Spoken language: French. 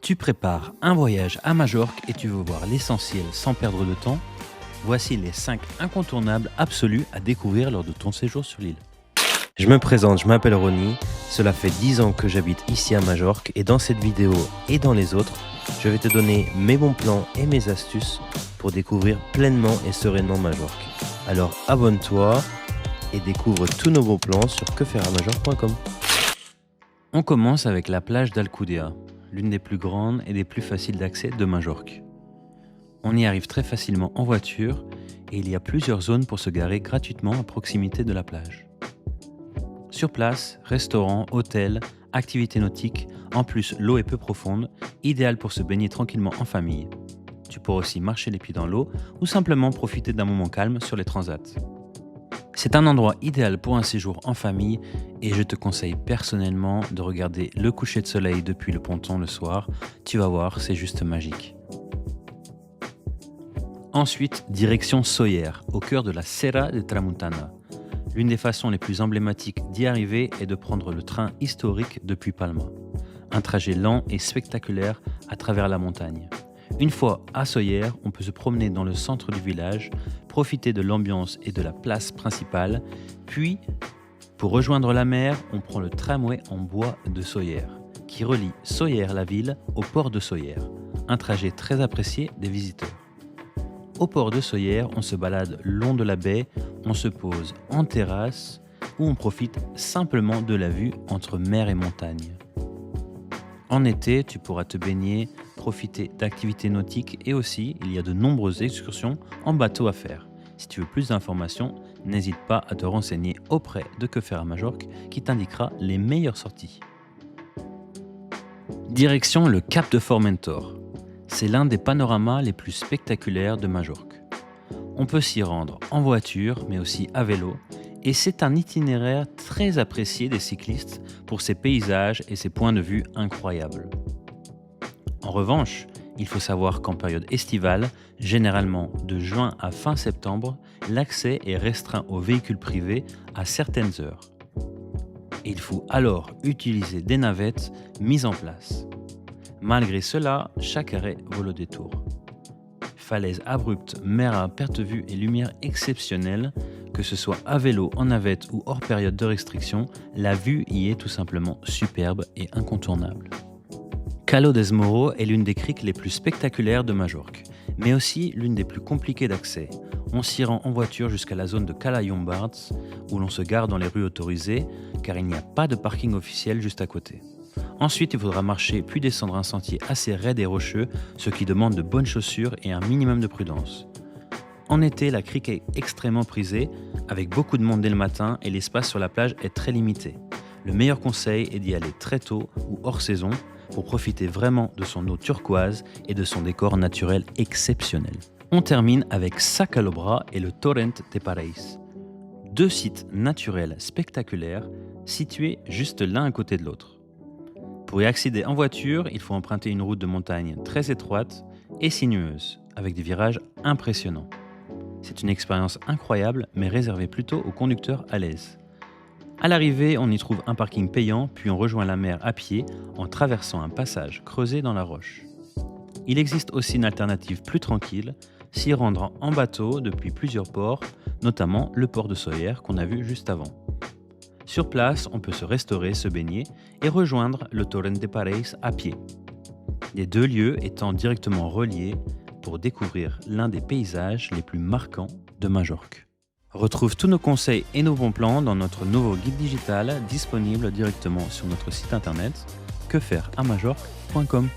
Tu prépares un voyage à Majorque et tu veux voir l'essentiel sans perdre de temps? Voici les 5 incontournables absolus à découvrir lors de ton séjour sur l'île. Je me présente, je m'appelle Ronnie, cela fait 10 ans que j'habite ici à Majorque et dans cette vidéo et dans les autres, je vais te donner mes bons plans et mes astuces pour découvrir pleinement et sereinement Majorque. Alors abonne-toi et découvre tous nos bons plans sur quefaireamajorque.com. On commence avec la plage d'Alcúdia, l'une des plus grandes et des plus faciles d'accès de Majorque. On y arrive très facilement en voiture et il y a plusieurs zones pour se garer gratuitement à proximité de la plage. Sur place, restaurants, hôtels, activités nautiques, en plus l'eau est peu profonde, idéal pour se baigner tranquillement en famille. Tu pourras aussi marcher les pieds dans l'eau ou simplement profiter d'un moment calme sur les transats. C'est un endroit idéal pour un séjour en famille et je te conseille personnellement de regarder le coucher de soleil depuis le ponton le soir. Tu vas voir, c'est juste magique. Ensuite, direction Sóller, au cœur de la Serra de Tramuntana. L'une des façons les plus emblématiques d'y arriver est de prendre le train historique depuis Palma. Un trajet lent et spectaculaire à travers la montagne. Une fois à Sóller, on peut se promener dans le centre du village, profiter de l'ambiance et de la place principale, puis, pour rejoindre la mer, on prend le tramway en bois de Sóller, qui relie Sóller la ville au port de Sóller, un trajet très apprécié des visiteurs. Au port de Sóller, on se balade le long de la baie, on se pose en terrasse ou on profite simplement de la vue entre mer et montagne. En été, tu pourras te baigner, profiter d'activités nautiques et aussi, il y a de nombreuses excursions en bateau à faire. Si tu veux plus d'informations, n'hésite pas à te renseigner auprès de Que faire à Majorque qui t'indiquera les meilleures sorties. Direction le Cap de Formentor. C'est l'un des panoramas les plus spectaculaires de Majorque. On peut s'y rendre en voiture, mais aussi à vélo, et c'est un itinéraire très apprécié des cyclistes pour ses paysages et ses points de vue incroyables. En revanche, il faut savoir qu'en période estivale, généralement de juin à fin septembre, l'accès est restreint aux véhicules privés à certaines heures. Il faut alors utiliser des navettes mises en place. Malgré cela, chaque arrêt vaut le détour. Falaises abruptes, mer à perte de vue et lumière exceptionnelle, que ce soit à vélo, en navette ou hors période de restriction, la vue y est tout simplement superbe et incontournable. Calo des Moro est l'une des criques les plus spectaculaires de Majorque, mais aussi l'une des plus compliquées d'accès. On s'y rend en voiture jusqu'à la zone de Cala Llombards, où l'on se gare dans les rues autorisées, car il n'y a pas de parking officiel juste à côté. Ensuite, il faudra marcher puis descendre un sentier assez raide et rocheux, ce qui demande de bonnes chaussures et un minimum de prudence. En été, la crique est extrêmement prisée, avec beaucoup de monde dès le matin et l'espace sur la plage est très limité. Le meilleur conseil est d'y aller très tôt ou hors saison pour profiter vraiment de son eau turquoise et de son décor naturel exceptionnel. On termine avec Sa Calobra et le Torrent de Pareis. Deux sites naturels spectaculaires situés juste l'un à côté de l'autre. Pour y accéder en voiture, il faut emprunter une route de montagne très étroite et sinueuse, avec des virages impressionnants. C'est une expérience incroyable, mais réservée plutôt aux conducteurs à l'aise. À l'arrivée, on y trouve un parking payant, puis on rejoint la mer à pied en traversant un passage creusé dans la roche. Il existe aussi une alternative plus tranquille, s'y rendre en bateau depuis plusieurs ports, notamment le port de Sóller qu'on a vu juste avant. Sur place, on peut se restaurer, se baigner et rejoindre le Torrent de Pareis à pied. Les deux lieux étant directement reliés pour découvrir l'un des paysages les plus marquants de Majorque. Retrouve tous nos conseils et nos bons plans dans notre nouveau guide digital disponible directement sur notre site internet quefaireamajorque.com.